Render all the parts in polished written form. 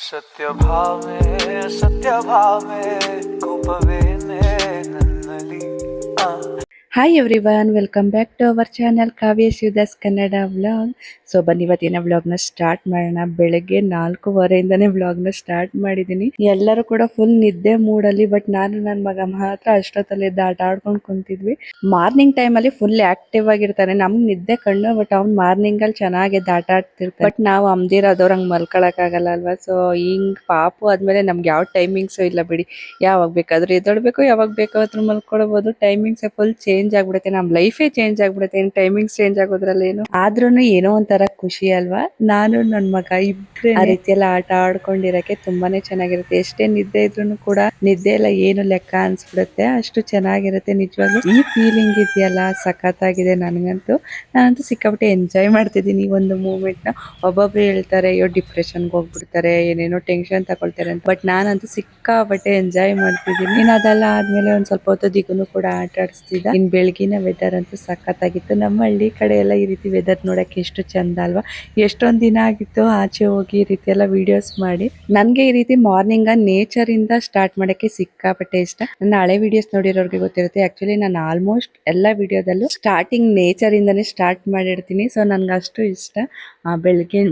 ಸತ್ಯ ಭಾವೆ ಕೋಪವೇನೆ ನನ್ನಲ್ಲಿ. Hi everyone, welcome back to our channel Kavya Shivadas Kannada vlog. So ಬನ್ನಿ ಇವತ್ತಿನ ವ್ಲಾಗ್ನ ಸ್ಟಾರ್ಟ್ ಮಾಡೋಣ. ಬೆಳಗ್ಗೆ 4:15 ವ್ಲಾಗ್ನ ಸ್ಟಾರ್ಟ್ ಮಾಡಿದ್ದೀನಿ. ಎಲ್ಲರೂ ಕೂಡ ಫುಲ್ ನಿದ್ದೆ ಮೂಡಲ್ಲಿ, ಬಟ್ ನಾನು ನನ್ನ ಮಗ ಮಾತ್ರ ಅಷ್ಟೊತ್ತಲ್ಲಿ ಆಟ ಆಡ್ಕೊಂಡು ಕುಂತಿದ್ವಿ. ಮಾರ್ನಿಂಗ್ ಟೈಮಲ್ಲಿ ಫುಲ್ ಆಕ್ಟಿವ್ ಆಗಿರ್ತಾನೆ. ನಮ್ಗೆ ನಿದ್ದೆ ಕಣ್ಣು, ಬಟ್ ಅವ್ನು ಮಾರ್ನಿಂಗ್ ಅಲ್ಲಿ ಚೆನ್ನಾಗಿ ಆಟ ಆಡ್ತಿರ್ತಾನೆ. ಬಟ್ ನಾವು ಅಮ್ದಿರೋದವ್ರಂಗೆ ಮಲ್ಕೊಳಕ್ ಆಗಲ್ಲ ಅಲ್ವಾ. ಸೊ ಹಿಂಗ್ ಪಾಪು ಆದ್ಮೇಲೆ ನಮ್ಗೆ ಯಾವ ಟೈಮಿಂಗ್ಸು ಇಲ್ಲ ಬಿಡಿ. ಯಾವಾಗ ಬೇಕಾದ್ರೂ ಎದ್ದೊಳ್ಬೇಕು, ಯಾವಾಗ ಬೇಕಾದ್ರೂ ಮಲ್ಕೊಳ್ಬಹುದು. ಟೈಮಿಂಗ್ಸ್ ಫುಲ್ ಚೇಂಜ್ ಆಗ್ಬಿಡುತ್ತೆ. ನಮ್ ಲೈಫೇ ಚೇಂಜ್ ಆಗ್ಬಿಡುತ್ತೆ. ಟೈಮಿಂಗ್ಸ್ ಚೇಂಜ್ ಆಗೋದ್ರಲ್ಲಿ ಆದ್ರೂನು ಏನೋ ಒಂಥರ ಖುಷಿ ಅಲ್ವಾ. ನಾನು ನನ್ ಮಗ ಇಬ್ರು ಆ ರೀತಿ ಎಲ್ಲ ಆಟ ಆಡ್ಕೊಂಡಿರಕ್ಕೆ ತುಂಬಾನೇ ಚೆನ್ನಾಗಿರುತ್ತೆ. ಎಷ್ಟೇ ನಿದ್ದೆ ಇದ್ರೂ ಕೂಡ ನಿದ್ದೆ ಎಲ್ಲ ಏನು ಲೆಕ್ಕ ಅನ್ಸ್ಬಿಡುತ್ತೆ. ಅಷ್ಟು ಚೆನ್ನಾಗಿರುತ್ತೆ ನಿಜವಾಗ್ಲೂ. ಈ ಫೀಲಿಂಗ್ ಇದೆಯಲ್ಲ, ಸಖತ್ತಾಗಿದೆ ನನಗಂತೂ. ನಾನಂತೂ ಸಿಕ್ಕಾಪಟ್ಟೆ ಎಂಜಾಯ್ ಮಾಡ್ತಿದ್ದೀನಿ ಈ ಒಂದು ಮೂಮೆಂಟ್ ನ. ಒಬ್ಬೊಬ್ರು ಹೇಳ್ತಾರೆ ಅಯ್ಯೋ ಡಿಪ್ರೆಷನ್ಗೆ ಹೋಗ್ಬಿಡ್ತಾರೆ, ಏನೇನೋ ಟೆನ್ಷನ್ ತಗೊಳ್ತಾರೆ ಅಂತ. ಬಟ್ ನಾನಂತೂ ಸಿಕ್ಕಾಪಟ್ಟೆ ಎಂಜಾಯ್ ಮಾಡ್ತಿದ್ದೀನಿ. ಇನ್ನು ಅದೆಲ್ಲ ಆದ್ಮೇಲೆ ಒಂದ್ ಸ್ವಲ್ಪ ಹೊತ್ತು ದಿಗುನು ಕೂಡ ಆಟ ಆಡಿಸ್ತಿದ್ದ. ಇನ್ ಬೆಳಗಿನ ವೆದರ್ ಅಂತೂ ಸಖತ್ತಾಗಿತ್ತು. ನಮ್ಮ ಹಳ್ಳಿ ಕಡೆ ಎಲ್ಲ ಈ ರೀತಿ ವೆದರ್ ನೋಡಕ್ಕೆ ಎಷ್ಟು ಚಂದ ಅಲ್ವಾ. ಎಷ್ಟೊಂದ್ ದಿನ ಆಗಿತ್ತು ಆಚೆ ಹೋಗಿ ಈ ರೀತಿ ಎಲ್ಲ ವಿಡಿಯೋಸ್ ಮಾಡಿ. ನನ್ಗೆ ಈ ರೀತಿ ಮಾರ್ನಿಂಗ್ ನೇಚರ್ ಇಂದ ಸ್ಟಾರ್ಟ್ ಮಾಡಕ್ಕೆ ಸಿಕ್ಕಾಪಟ್ಟೆ ಇಷ್ಟ. ನನ್ನ ಹಳೆ ವಿಡಿಯೋಸ್ ನೋಡಿರೋರ್ಗೆ ಗೊತ್ತಿರುತ್ತೆ. ಆಕ್ಚುಲಿ ನಾನು ಆಲ್ಮೋಸ್ಟ್ ಎಲ್ಲಾ ವಿಡಿಯೋದಲ್ಲೂ ಸ್ಟಾರ್ಟಿಂಗ್ ನೇಚರ್ ಇಂದಾನೇ ಸ್ಟಾರ್ಟ್ ಮಾಡಿರ್ತೀನಿ. ಸೊ ನನ್ಗೆ ಅಷ್ಟು ಇಷ್ಟ.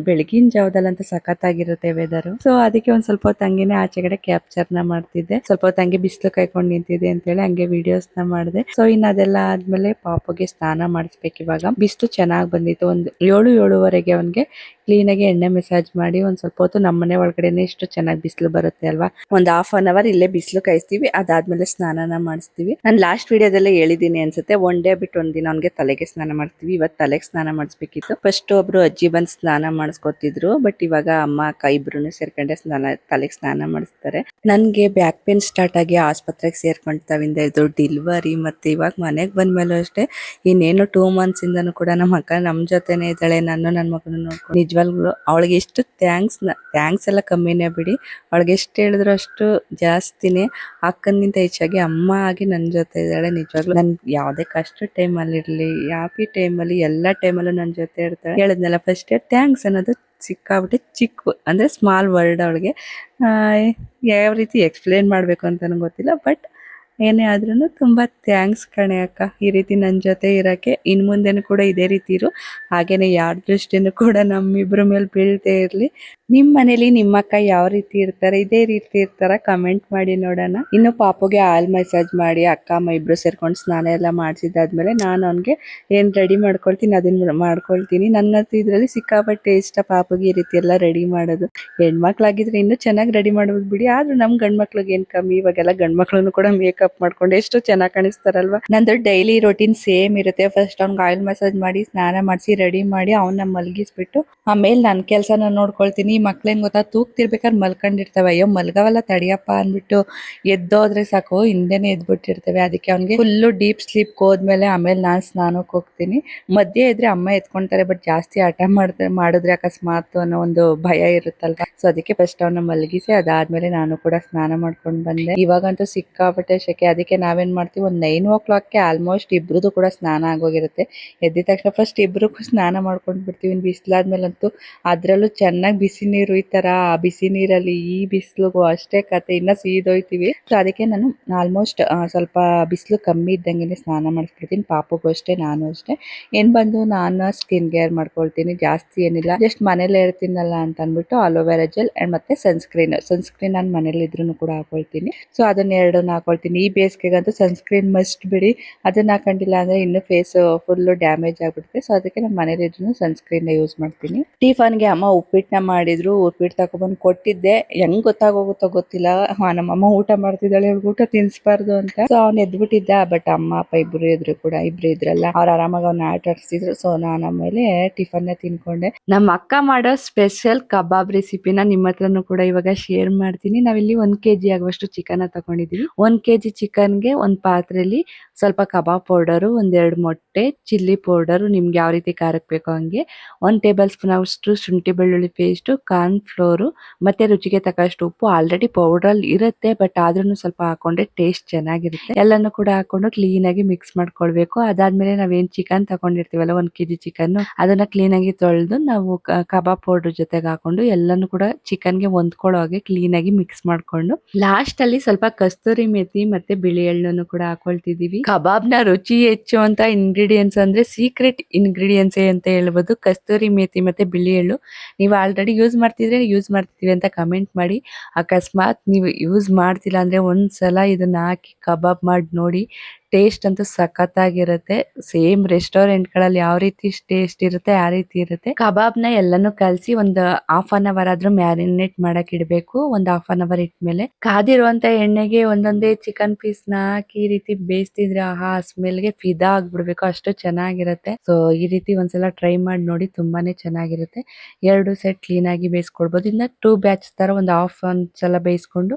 ಬೆಳಗಿನ ಜಾವದಲ್ಲಂತೂ ಸಖತ್ತಾಗಿರುತ್ತೆ ವೆದರ್. ಸೊ ಅದಕ್ಕೆ ಒಂದ್ ಸ್ವಲ್ಪ ಹೊತ್ತು ಹಂಗೇನೆ ಆಚೆಗಡೆ ಕ್ಯಾಪ್ಚರ್ ನ ಮಾಡ್ತಿದ್ದೆ. ಸ್ವಲ್ಪ ಹೊತ್ತು ಹಂಗೆ ಬಿಸಿಲು ಕಾಯ್ಕೊಂಡು ನಿಂತಿದೆ ಅಂತ ಹೇಳಿ ಹಂಗೆ ವಿಡಿಯೋಸ್ ನ ಮಾಡಿದೆ. ಸೊ ಇನ್ನು ಅದೆಲ್ಲ ಆದ್ಮೇಲೆ ಪಾಪುಗೆ ಸ್ನಾನ ಮಾಡಿಸ್ಬೇಕು. ಇವಾಗ ಬಿಸಿಲು ಚೆನ್ನಾಗಿ ಬಂದಿತ್ತು. ಒಂದು 7-7:30 ಅವನ್ಗೆ ಕ್ಲೀನ್ ಆಗಿ ಎಣ್ಣೆ ಮಸಾಜ್ ಮಾಡಿ ಒಂದ್ ಸ್ವಲ್ಪ ಹೊತ್ತು ನಮ್ಮನೆ ಒಳಗಡೆನೆ ಎಷ್ಟು ಚೆನ್ನಾಗಿ ಬಿಸಿಲು ಬರುತ್ತೆ ಅಲ್ವಾ. ಒಂದ್ ½ ಅವರ್ ಇಲ್ಲೇ ಬಿಸಿಲು ಕಾಯಿಸ್ತೀವಿ. ಅದಾದ್ಮೇಲೆ ಸ್ನಾನನ ಮಾಡಿಸ್ತೀವಿ. ನಾನು ಲಾಸ್ಟ್ ವಿಡಿಯೋದಲ್ಲೇ ಹೇಳಿದೀನಿ ಅನ್ಸುತ್ತೆ, ಒನ್ ಡೇ ಬಿಟ್ಟು ಒಂದಿನ ಅವ್ನಿಗೆ ತಲೆಗೆ ಸ್ನಾನ ಮಾಡ್ತೀವಿ. ಇವತ್ತು ತಲೆಗೆ ಸ್ನಾನ ಮಾಡಿಸ್ಬೇಕಿತ್ತು. ಫಸ್ಟ್ ಒಬ್ರು ಅಜ್ಜಿ ಬಂದು ಸ್ನಾನ ಮಾಡಿಸ್ಕೊತಿದ್ರು. ಬಟ್ ಇವಾಗ ಅಮ್ಮ ಅಕ್ಕ ಇಬ್ರು ಸೇರ್ಕೊಂಡೆ ತಲೆಗೆ ಸ್ನಾನ ಮಾಡಿಸ್ತಾರೆ. ನನ್ಗೆ ಬ್ಯಾಕ್ ಪೇನ್ ಸ್ಟಾರ್ಟ್ ಆಗಿ ಆಸ್ಪತ್ರೆಗೆ ಸೇರ್ಕೊಂಡ್ತಾವಿಂದ ಇದು ಡೆಲಿವರಿ ಮತ್ತೆ ಇವಾಗ ಮನೆಗ್ ಬಂದ್ಮೇಲೂ ಅಷ್ಟೇ. ಇನ್ನೇನು 2 months ಇಂದನೂ ಕೂಡ ನಮ್ಮ ಅಕ್ಕ ನಮ್ ಜೊತೆನೆ ಇದ್ದಾಳೆ. ನಾನು ನನ್ನ ಮಗನ ನೋಡ್ಕೊಂಡು ನಿಜವಾಗ್ಲೂ ಅವಳಿಗೆ ಎಷ್ಟು ಥ್ಯಾಂಕ್ಸ್ ಎಲ್ಲ ಕಮ್ಮಿನೇ ಬಿಡಿ. ಅವಳಿಗೆ ಎಷ್ಟು ಹೇಳಿದ್ರು ಅಷ್ಟು ಜಾಸ್ತಿನೇ. ಅಕ್ಕನಿಂದ ಹೆಚ್ಚಾಗಿ ಅಮ್ಮ ಆಗಿ ನನ್ನ ಜೊತೆ ಇದ್ದಾಳೆ. ನಿಜವಾಗ್ಲೂ ನನ್ ಯಾವ್ದೇ ಕಷ್ಟ ಟೈಮಲ್ಲಿ ಇರ್ಲಿ, ಹ್ಯಾಪಿ ಟೈಮಲ್ಲಿ, ಎಲ್ಲಾ ಟೈಮಲ್ಲೂ ನನ್ನ ಜೊತೆ ಇರ್ತಾಳೆ. ಹೇಳಿದ್ನಲ್ಲ ಫಸ್ಟ್ ಥ್ಯಾಂಕ್ಸ್ ಅನ್ನೋದು ಸಿಕ್ಕಾಬಿಟ್ಟೆ ಚಿಕ್ಕ ಅಂದ್ರೆ ಸ್ಮಾಲ್ ವರ್ಡ್ ಅವಳಿಗೆ. ಯಾವ ರೀತಿ ಎಕ್ಸ್ಪ್ಲೇನ್ ಮಾಡ್ಬೇಕು ಅಂತ ನನಗೆ ಗೊತ್ತಿಲ್ಲ. ಬಟ್ ಏನೇ ಆದ್ರೂ ತುಂಬಾ ಥ್ಯಾಂಕ್ಸ್ ಕಣೆ ಅಕ್ಕ, ಈ ರೀತಿ ನನ್ನ ಜೊತೆ ಇರಕ್ಕೆ. ಇನ್ ಮುಂದೆನೂ ಕೂಡ ಇದೇ ರೀತಿ ಇರು. ಹಾಗೇನೆ ಯಾರ ದೃಷ್ಟಿನೂ ಕೂಡ ನಮ್ಮಿಬ್ರ ಮೇಲೆ ಬೀಳ್ತೇ ಇರ್ಲಿ. ನಿಮ್ ಮನೇಲಿ ನಿಮ್ಮ ಅಕ್ಕ ಯಾವ ರೀತಿ ಇರ್ತಾರೆ, ಇದೇ ರೀತಿ ಇರ್ತಾರ? ಕಮೆಂಟ್ ಮಾಡಿ ನೋಡೋಣ. ಇನ್ನು ಪಾಪುಗೆ ಆಯಿಲ್ ಮಸಾಜ್ ಮಾಡಿ ಅಕ್ಕ ಅಮ್ಮ ಇಬ್ರು ಸೇರ್ಕೊಂಡು ಸ್ನಾನ ಎಲ್ಲ ಮಾಡಿಸಿದಾದ್ಮೇಲೆ ನಾನು ಅವ್ನಿಗೆ ಏನ್ ರೆಡಿ ಮಾಡ್ಕೊಳ್ತೀನಿ ಅದನ್ನ ಮಾಡ್ಕೊಳ್ತೀನಿ. ನನ್ನಂತೂ ಇದ್ರಲ್ಲಿ ಸಿಕ್ಕಾಪಟ್ಟೆ ಇಷ್ಟ ಪಾಪುಗೆ ಈ ರೀತಿ ಎಲ್ಲ ರೆಡಿ ಮಾಡೋದು. ಹೆಣ್ಮಕ್ಳಾಗಿದ್ರೆ ಇನ್ನೂ ಚೆನ್ನಾಗಿ ರೆಡಿ ಮಾಡ್ಬೋದು ಬಿಡಿ. ಆದ್ರೂ ನಮ್ ಗಂಡ್ಮಕ್ಳಿಗೆ ಏನ್ ಕಮ್ಮಿ. ಇವಾಗೆಲ್ಲ ಗಂಡ್ಮಕ್ಳನ್ನು ಕೂಡ ಮೇಕಪ್ ಮಾಡ್ಕೊಂಡು ಎಷ್ಟು ಚೆನ್ನಾಗಿ ಕಾಣಿಸ್ತಾರಲ್ವಾ. ನಂದು ಡೈಲಿ ರೊಟೀನ್ ಸೇಮ್ ಇರುತ್ತೆ. ಫಸ್ಟ್ ಅವ್ನಿಗೆ ಆಯಿಲ್ ಮಸಾಜ್ ಮಾಡಿ ಸ್ನಾನ ಮಾಡಿಸಿ ರೆಡಿ ಮಾಡಿ ಅವನ್ನ ಮಲಗಿಸ್ಬಿಟ್ಟು ಆಮೇಲೆ ನನ್ನ ಕೆಲಸನ ನೋಡ್ಕೊಳ್ತೀನಿ. ಮಕ್ಳೇನ್ ಗೊತ್ತಾ, ತೂಗ್ತಿರ್ಬೇಕಾದ್ರೆ ಮಲ್ಕೊಂಡಿರ್ತವೆ. ಅಯ್ಯೋ ಮಲ್ಗವಲ್ಲ ತಡಿಯಪ್ಪ ಅಂದ್ಬಿಟ್ಟು ಎದ್ದೋದ್ರೆ ಸಾಕು ಹಿಂದೆನೆ ಎದ್ಬಿಟ್ಟಿರ್ತವೆ. ಅದಕ್ಕೆ ಅವ್ನಿಗೆ ಫುಲ್ಲು ಡೀಪ್ ಸ್ಲೀಪ್ ಹೋದ್ಮೇಲೆ ಆಮೇಲೆ ನಾನು ಸ್ನಾನಕ್ಕೆ ಹೋಗ್ತೀನಿ. ಮಧ್ಯೆ ಇದ್ರೆ ಅಮ್ಮ ಎತ್ಕೊಂತಾರೆ. ಬಟ್ ಜಾಸ್ತಿ ಹಠ ಮಾಡಿದ್ರೆ ಅಕಸ್ಮಾತ್ ಅನ್ನೋ ಒಂದು ಭಯ ಇರುತ್ತಲ್ವಾ. ಸೊ ಅದಕ್ಕೆ ಫಸ್ಟ್ ಅವನ್ನ ಮಲಗಿಸಿ ಅದಾದ್ಮೇಲೆ ನಾನು ಕೂಡ ಸ್ನಾನ ಮಾಡ್ಕೊಂಡು ಬಂದೆ. ಇವಾಗಂತೂ ಸಿಕ್ಕಾಪಟ್ಟೆ ಶೆಕೆ. ಅದಕ್ಕೆ ನಾವೇನ್ ಮಾಡ್ತೀವಿ, ಒಂದು 9 o'clockಗೆ ಆಲ್ಮೋಸ್ಟ್ ಇಬ್ರದ್ದು ಕೂಡ ಸ್ನಾನ ಆಗೋಗಿರುತ್ತೆ. ಎದ್ದಿದ ತಕ್ಷಣ ಫಸ್ಟ್ ಇಬ್ರಿಗೂ ಸ್ನಾನ ಮಾಡ್ಕೊಂಡು ಬಿಡ್ತೀವಿ. ಬಿಸಿಲಾದ್ಮೇಲಂತೂ ಅದ್ರಲ್ಲೂ ಚೆನ್ನಾಗಿ ಬಿಸಿ ನೀರು ಈ ತರ ಬಿಸಿ ನೀರಲ್ಲಿ ಈ ಬಿಸಿಲಿಗೂ ಅಷ್ಟೇ ಕತೆ, ಇನ್ನ ಸೀದೋಯ್ತೀವಿ. ಸೊ ಅದಕ್ಕೆ ನಾನು ಆಲ್ಮೋಸ್ಟ್ ಸ್ವಲ್ಪ ಬಿಸಿಲು ಕಮ್ಮಿ ಇದ್ದಂಗೆ ಸ್ನಾನ ಮಾಡಿಸ್ಬಿಡ್ತೀನಿ. ಪಾಪುಗೂ ಅಷ್ಟೇ, ನಾನು ಅಷ್ಟೇ. ಬಂದು ನಾನು ಸ್ಕಿನ್ ಕೇರ್ ಮಾಡ್ಕೊಳ್ತೀನಿ. ಜಾಸ್ತಿ ಏನಿಲ್ಲ, ಜಸ್ಟ್ ಮನೇಲೆ ಇರ್ತೀನಲ್ಲ ಅಂತ ಅಂದ್ಬಿಟ್ಟು ಅಲೋವೆರಾ ಜೆಲ್ ಅಂಡ್ ಮತ್ತೆ ಸನ್ಸ್ಕ್ರೀನ್ ನಾನು ಮನೇಲಿ ಇದ್ರೂ ಕೂಡ ಹಾಕೊಳ್ತೀನಿ. ಸೊ ಅದನ್ನ ಎರಡನ್ನ ಹಾಕೊಳ್ತೀನಿ. ಈ ಬೇಸಿಗೆಗಂತೂ ಸನ್ಸ್ಕ್ರೀನ್ ಮಸ್ಟ್ ಬಿಡಿ. ಅದನ್ನ ಹಾಕೊಂಡಿಲ್ಲ ಅಂದ್ರೆ ಇನ್ನು ಫೇಸ್ ಫುಲ್ ಡ್ಯಾಮೇಜ್ ಆಗ್ಬಿಡುತ್ತೆ. ಸೊ ಅದಕ್ಕೆ ನಾನು ಮನೇಲಿ ಇದ್ರೂ ಸನ್ಸ್ಕ್ರೀನ್ ಯೂಸ್ ಮಾಡ್ತೀನಿ. ಟಿಫನ್ಗೆ ಅಮ್ಮ ಉಪ್ಪಿಟ್ಟನ್ನ ಮಾಡಿದ್ರು. ಉಪ್ಪಿಟ್ಟು ತಗೊಬಂದು ಕೊಟ್ಟಿದ್ದೆ. ಹೆಂಗ್ ಗೊತ್ತಾಗೋಗುತ್ತೋ ಗೊತ್ತಿಲ್ಲ. ನಮ್ಮಮ್ಮ ಊಟ ಮಾಡ್ತಿದ್ದಾಳೆ, ಊಟ ತಿನ್ಸ್ಬಾರ್ದು ಅಂತ. ಸೊ ಅವ್ನು ಎದ್ಬಿಟ್ಟಿದ್ದ. ಬಟ್ ಅಮ್ಮ ಅಪ್ಪ ಇಬ್ರು ಇದ್ರಲ್ಲ, ಅವ್ರು ಆರಾಮಾಗಿ ಅವ್ನ ಆಟ ಆಡ್ಸ್ತಿದ್ರು. ಸೊ ನಾನು ಆಮೇಲೆ ಟಿಫನ್ ತಿನ್ಕೊಂಡೆ. ನಮ್ಮ ಅಕ್ಕ ಮಾಡೋ ಸ್ಪೆಷಲ್ ಕಬಾಬ್ ರೆಸಿಪಿನ ನಿಮ್ಮ ಹತ್ರನೂ ಕೂಡ ಇವಾಗ ಶೇರ್ ಮಾಡ್ತೀನಿ. ನಾವಿಲ್ಲಿ 1 kg ಆಗುವಷ್ಟು ಚಿಕನ್ ತಗೊಂಡಿದೀವಿ. 1 kg ಚಿಕನ್ಗೆ ಒಂದು ಪಾತ್ರೆಯಲ್ಲಿ ಸ್ವಲ್ಪ ಕಬಾಬ್ ಪೌಡರು, 1-2 ಮೊಟ್ಟೆ, ಚಿಲ್ಲಿ ಪೌಡರು ನಿಮ್ಗೆ ಯಾವ ರೀತಿ ಖಾರಕ್ಕೆ ಬೇಕೋ ಹಂಗೆ, 1 tablespoon ಅಷ್ಟು ಶುಂಠಿ ಬೆಳ್ಳುಳ್ಳಿ ಪೇಸ್ಟ್, ಕಾರ್ನ್ ಫ್ಲೋರು ಮತ್ತೆ ರುಚಿಗೆ ತಕ್ಕಷ್ಟು ಉಪ್ಪು ಆಲ್ರೆಡಿ ಪೌಡರ್ ಇರುತ್ತೆ, ಬಟ್ ಆದ್ರೂ ಸ್ವಲ್ಪ ಹಾಕೊಂಡ್ರೆ ಟೇಸ್ಟ್ ಚೆನ್ನಾಗಿರುತ್ತೆ. ಎಲ್ಲಾನು ಕೂಡ ಹಾಕೊಂಡು ಕ್ಲೀನ್ ಆಗಿ ಮಿಕ್ಸ್ ಮಾಡ್ಕೊಳ್ಬೇಕು. ಅದಾದ್ಮೇಲೆ ನಾವೇನ್ ಚಿಕನ್ ತಗೊಂಡಿರ್ತೀವಲ್ಲ 1 kg ಚಿಕನ್, ಅದನ್ನ ಕ್ಲೀನ್ ಆಗಿ ತೊಳೆದು ನಾವು ಕಬಾಬ್ ಪೌಡರ್ ಜೊತೆಗೆ ಹಾಕೊಂಡು ಎಲ್ಲಾನು ಕೂಡ ಚಿಕನ್ಗೆ ಹೊಂದ್ಕೊಳ್ಳೋ ಹಾಗೆ ಕ್ಲೀನ್ ಆಗಿ ಮಿಕ್ಸ್ ಮಾಡ್ಕೊಂಡು ಲಾಸ್ಟ್ ಅಲ್ಲಿ ಸ್ವಲ್ಪ ಕಸ್ತೂರಿ ಮೆಥಿ ಮತ್ತೆ ಬಿಳಿ ಎಳ್ಳನ್ನು ಕೂಡ ಹಾಕೊಳ್ತಿದೀವಿ. ಕಬಾಬ್ ನ ರುಚಿ ಹೆಚ್ಚುವಂತ ಇಂಗ್ರೀಡಿಯೆಂಟ್ಸ್ ಅಂದ್ರೆ ಸೀಕ್ರೆಟ್ ಇಂಗ್ರೀಡಿಯೆಂಟ್ಸ್ ಅಂತ ಹೇಳ್ಬೋದು. ಕಸ್ತೂರಿ ಮೇಥಿ ಮತ್ತೆ ಬಿಳಿ ಎಳ್ಳು ನೀವು ಆಲ್ರೆಡಿ ಯೂಸ್ ಮಾಡ್ತಿದ್ರೆ ಯೂಸ್ ಮಾಡ್ತಿದೀವಿ ಅಂತ ಕಮೆಂಟ್ ಮಾಡಿ. ಅಕಸ್ಮಾತ್ ನೀವು ಯೂಸ್ ಮಾಡ್ತಿಲ್ಲ ಅಂದ್ರೆ ಒಂದ್ಸಲ ಇದನ್ನ ಹಾಕಿ ಕಬಾಬ್ ಮಾಡಿ ನೋಡಿ. ಟೇಸ್ಟ್ ಅಂತೂ ಸಖತ್ತಾಗಿರುತ್ತೆ. ಸೇಮ್ ರೆಸ್ಟೋರೆಂಟ್ ಗಳಲ್ಲಿ ಯಾವ ರೀತಿ ಟೇಸ್ಟ್ ಇರುತ್ತೆ ಆ ರೀತಿ ಇರುತ್ತೆ. ಕಬಾಬ್ ನ ಎಲ್ಲಾನು ಕಲಸಿ ಒಂದು ಹಾಫ್ ಅನ್ ಅವರ್ ಆದ್ರೂ ಮ್ಯಾರಿನೇಟ್ ಮಾಡಕ್ ಇಡ್ಬೇಕು. ಒಂದು ಹಾಫ್ ಅನ್ ಅವರ್ ಇಟ್ಮೇಲೆ ಕಾದಿರುವಂತ ಎಣ್ಣೆಗೆ ಒಂದೊಂದೇ ಚಿಕನ್ ಪೀಸ್ ನ ಹಾಕಿ ಈ ರೀತಿ ಬೇಯಿಸ್ತಿದ್ರೆ ಆಹಾ ಸ್ಮೆಲ್ಗೆ ಫಿದಾ ಆಗ್ಬಿಡ್ಬೇಕು, ಅಷ್ಟು ಚೆನ್ನಾಗಿರುತ್ತೆ. ಸೊ ಈ ರೀತಿ ಒಂದ್ಸಲ ಟ್ರೈ ಮಾಡಿ ನೋಡಿ, ತುಂಬಾನೇ ಚೆನ್ನಾಗಿರುತ್ತೆ. 2 ಸೆಟ್ ಕ್ಲೀನ್ ಆಗಿ ಬೇಯಿಸ್ಕೊಳ್ಬಹುದು. ಇನ್ನ 2 ಬ್ಯಾಚ್ ತರ ಒಂದು ಹಾಫ್ ಒಂದ್ಸಲ ಬೇಯಿಸ್ಕೊಂಡು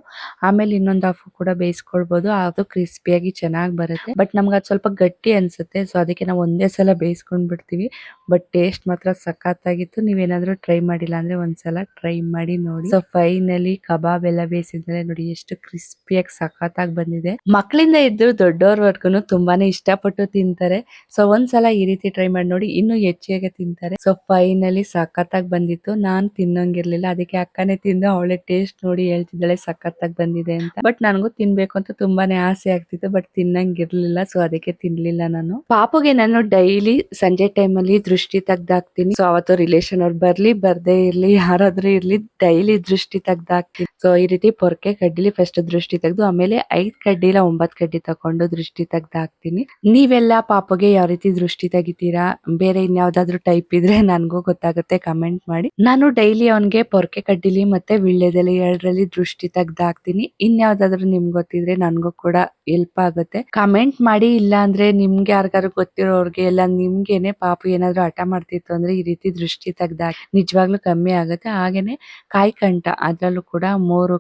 ಆಮೇಲೆ ಇನ್ನೊಂದು ಹಾಫ್ ಕೂಡ ಬೇಯಿಸ್ಕೊಳ್ಬಹುದು. ಅದು ಕ್ರಿಸ್ಪಿಯಾಗಿ ಚೆನ್ನಾಗಿ ಬರುತ್ತೆ. ಬಟ್ ನಮ್ಗೆ ಅದು ಸ್ವಲ್ಪ ಗಟ್ಟಿ ಅನ್ಸುತ್ತೆ, ಸೊ ಅದಕ್ಕೆ ನಾವು ಒಂದೇ ಸಲ ಬೇಯಿಸ್ಕೊಂಡ್ ಬಿಡ್ತೀವಿ. ಬಟ್ ಟೇಸ್ಟ್ ಮಾತ್ರ ಸಖತ್ತಾಗಿತ್ತು. ನೀವೇನಾದ್ರೂ ಟ್ರೈ ಮಾಡಿಲ್ಲ ಅಂದ್ರೆ ಒಂದ್ಸಲ ಟ್ರೈ ಮಾಡಿ ನೋಡಿ. ಸೊ ಫೈನಲಿ ಕಬಾಬ್ ಎಲ್ಲ ಬೇಯಿಸಿದ್ಮೇಲೆ ನೋಡಿ ಎಷ್ಟು ಕ್ರಿಸ್ಪಿಯಾಗಿ ಸಖತ್ತಾಗಿ ಬಂದಿದೆ. ಮಕ್ಕಳಿಂದ ಇದ್ದು ದೊಡ್ಡವ್ರವರ್ಗು ತುಂಬಾನೇ ಇಷ್ಟಪಟ್ಟು ತಿಂತಾರೆ. ಸೊ ಒಂದ್ಸಲ ಈ ರೀತಿ ಟ್ರೈ ಮಾಡಿ ನೋಡಿ, ಇನ್ನು ಹೆಚ್ಚಿಗೆ ತಿಂತಾರೆ. ಸೊ ಫೈನಲಿ ಸಖತ್ತಾಗಿ ಬಂದಿತ್ತು. ನಾನ್ ತಿನ್ನೋಂಗಿರ್ಲಿಲ್ಲ, ಅದಕ್ಕೆ ಅಕ್ಕನೇ ತಿಂದು ಅವಳೆ ಟೇಸ್ಟ್ ನೋಡಿ ಹೇಳ್ತಿದ್ದಾಳೆ ಸಖತ್ತಾಗಿ ಬಂದಿದೆ ಅಂತ. ಬಟ್ ನನಗೂ ತಿನ್ಬೇಕು ಅಂತ ತುಂಬಾನೇ ಆಸೆ ಆಗ್ತಿತ್ತು, ಬಟ್ ತಿನ್ನಂಗಿರ್ಲಿಲ್ಲ. ಸೊ ಅದಕ್ಕೆ ತಿನ್ಲಿಲ್ಲ ನಾನು. ಪಾಪುಗೆ ನಾನು ಡೈಲಿ ಸಂಜೆ ಟೈಮ್ ಅಲ್ಲಿ ದೃಷ್ಟಿ ತೆಗ್ದಾಕ್ತೀನಿ. ಸೊ ಅವತ್ತು ರಿಲೇಷನ್ ಅವ್ರು ಬರ್ಲಿ ಬರ್ದೇ ಇರ್ಲಿ ಯಾರಾದ್ರೂ ಇರ್ಲಿ ಡೈಲಿ ದೃಷ್ಟಿ ತೆಗ್ದಾಕ್ತೀನಿ. ಸೊ ಈ ರೀತಿ ಪೊರ್ಕೆ ಕಡ್ಡಿಲಿ ಫಸ್ಟ್ ದೃಷ್ಟಿ ತೆಗ್ದು ಆಮೇಲೆ 5 ಕಡ್ಡಿ ಇಲ್ಲ 9 ಕಡ್ಡಿ ತಕೊಂಡು ದೃಷ್ಟಿ ತೆಗ್ದಾಕ್ತೀನಿ. ನೀವೆಲ್ಲ ಪಾಪುಗೆ ಯಾವ ರೀತಿ ದೃಷ್ಟಿ ತೆಗಿತೀರಾ, ಬೇರೆ ಇನ್ಯಾವ್ದಾದ್ರು ಟೈಪ್ ಇದ್ರೆ ನನ್ಗೂ ಗೊತ್ತಾಗುತ್ತೆ, ಕಮೆಂಟ್ ಮಾಡಿ. ನಾನು ಡೈಲಿ ಅವನ್ಗೆ ಪೊರ್ಕೆ ಕಡ್ಡಿಲಿ ಮತ್ತೆ ವಿಳ್ಯದೆಲೆ 2ರಲ್ಲಿ ದೃಷ್ಟಿ ತೆಗ್ದಾಕ್ತೀನಿ. ಇನ್ಯಾವ್ದಾದ್ರು ನಿಮ್ಗೆ ಗೊತ್ತಿದ್ರೆ ನನ್ಗೂ ಕೂಡ ಹೆಲ್ಪ್ ಆಗುತ್ತೆ, ಕಮೆಂಟ್ ಮಾಡಿ. ಇಲ್ಲ ಅಂದ್ರೆ ನಿಮ್ಗೆ ಯಾರಿಗಾರು ಗೊತ್ತಿರೋರ್ಗೆ ಎಲ್ಲ ನಿಮ್ಗೇನೆ ಪಾಪು ಏನಾದ್ರು ಹಠ ಮಾಡ್ತಿತ್ತು ಅಂದ್ರೆ ಈ ರೀತಿ ದೃಷ್ಟಿ ತೆಗ್ದಾಗ ನಿಜವಾಗ್ಲೂ ಕಮ್ಮಿ ಆಗುತ್ತೆ. ಹಾಗೇನೆ ಕಾಯಿ ಕಂಠ ಅದ್ರಲ್ಲೂ ಕೂಡ 3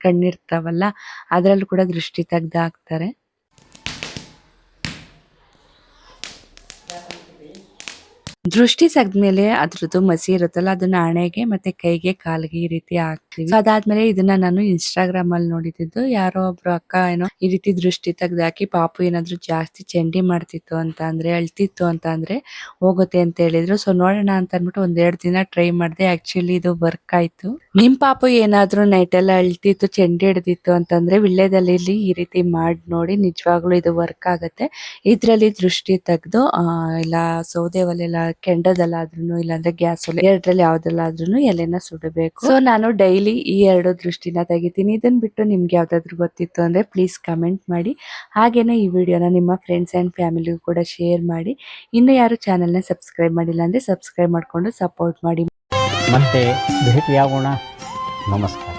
ಕಣ್ಣಿರ್ತಾವಲ್ಲ ಅದ್ರಲ್ಲೂ ಕೂಡ ದೃಷ್ಟಿ ತೆಗ್ದು ಹಾಕ್ತಾರೆ. ದೃಷ್ಟಿ ತೆಗ್ದ್ಮೇಲೆ ಅದ್ರದ್ದು ಮಸಿ ಇರುತ್ತಲ್ಲ ಅದನ್ನ ಹಣೆಗೆ ಮತ್ತೆ ಕೈಗೆ ಕಾಲಿಗೆ ಈ ರೀತಿ ಹಾಕ್ತೀವಿ. ಅದಾದ್ಮೇಲೆ ಇದನ್ನ ನಾನು ಇನ್ಸ್ಟಾಗ್ರಾಮ್ ಅಲ್ಲಿ ನೋಡಿದ್ದು. ಯಾರೋ ಒಬ್ರು ಅಕ್ಕ ಏನೋ ಈ ರೀತಿ ದೃಷ್ಟಿ ತೆಗ್ದು ಹಾಕಿ ಪಾಪು ಏನಾದ್ರು ಜಾಸ್ತಿ ಚಂಡಿ ಮಾಡ್ತಿತ್ತು ಅಂತ ಅಂದ್ರೆ ಅಳ್ತಿತ್ತು ಅಂತ ಅಂದ್ರೆ ಹೋಗುತ್ತೆ ಅಂತ ಹೇಳಿದ್ರು. ಸೊ ನೋಡೋಣ ಅಂತ ಅನ್ಬಿಟ್ಟು 1-2 ದಿನ ಟ್ರೈ ಮಾಡಿದೆ. ಆಕ್ಚುಲಿ ಇದು ವರ್ಕ್ ಆಯ್ತು. ನಿಮ್ ಪಾಪು ಏನಾದ್ರು ನೈಟ್ ಎಲ್ಲ ಅಳ್ತಿತ್ತು ಚಂಡಿ ಹಿಡ್ದಿತ್ತು ಅಂತಂದ್ರೆ ವಿಳ್ಯದಲ್ಲಿ ಈ ರೀತಿ ಮಾಡಿ ನೋಡಿ, ನಿಜವಾಗ್ಲೂ ಇದು ವರ್ಕ್ ಆಗುತ್ತೆ. ಇದ್ರಲ್ಲಿ ದೃಷ್ಟಿ ತೆಗ್ದು ಇಲ್ಲ ಸೌದೆ ಒಲೆಲ್ಲ ಕೆಂಡದಲ್ಲಾದ್ರೂ ಇಲ್ಲಾಂದ್ರೆ ಗ್ಯಾಸ್ ಒಲೆ 2ರಲ್ಲಿ ಯಾವ್ದಲ್ಲಾದ್ರೂ ಎಲೆನ ಸುಡಬೇಕು. ಸೊ ನಾನು ಡೈಲಿ ಈ 2 ದೃಷ್ಟಿನ ತೆಗಿತೀನಿ. ಇದನ್ ಬಿಟ್ಟು ನಿಮ್ಗೆ ಯಾವ್ದಾದ್ರು ಗೊತ್ತಿತ್ತು ಅಂದ್ರೆ ಪ್ಲೀಸ್ ಕಮೆಂಟ್ ಮಾಡಿ. ಹಾಗೇನೆ ಈ ವಿಡಿಯೋನ ನಿಮ್ಮ ಫ್ರೆಂಡ್ಸ್ ಅಂಡ್ ಫ್ಯಾಮಿಲಿಗೂ ಕೂಡ ಶೇರ್ ಮಾಡಿ. ಇನ್ನು ಯಾರು ಚಾನೆಲ್ನ ಸಬ್ಸ್ಕ್ರೈಬ್ ಮಾಡಿಲ್ಲ ಅಂದ್ರೆ ಸಬ್ಸ್ಕ್ರೈಬ್ ಮಾಡ್ಕೊಂಡು ಸಪೋರ್ಟ್ ಮಾಡಿ. ಮತ್ತೆ ಭೇಟಿಯಾಗೋಣ. ನಮಸ್ಕಾರ.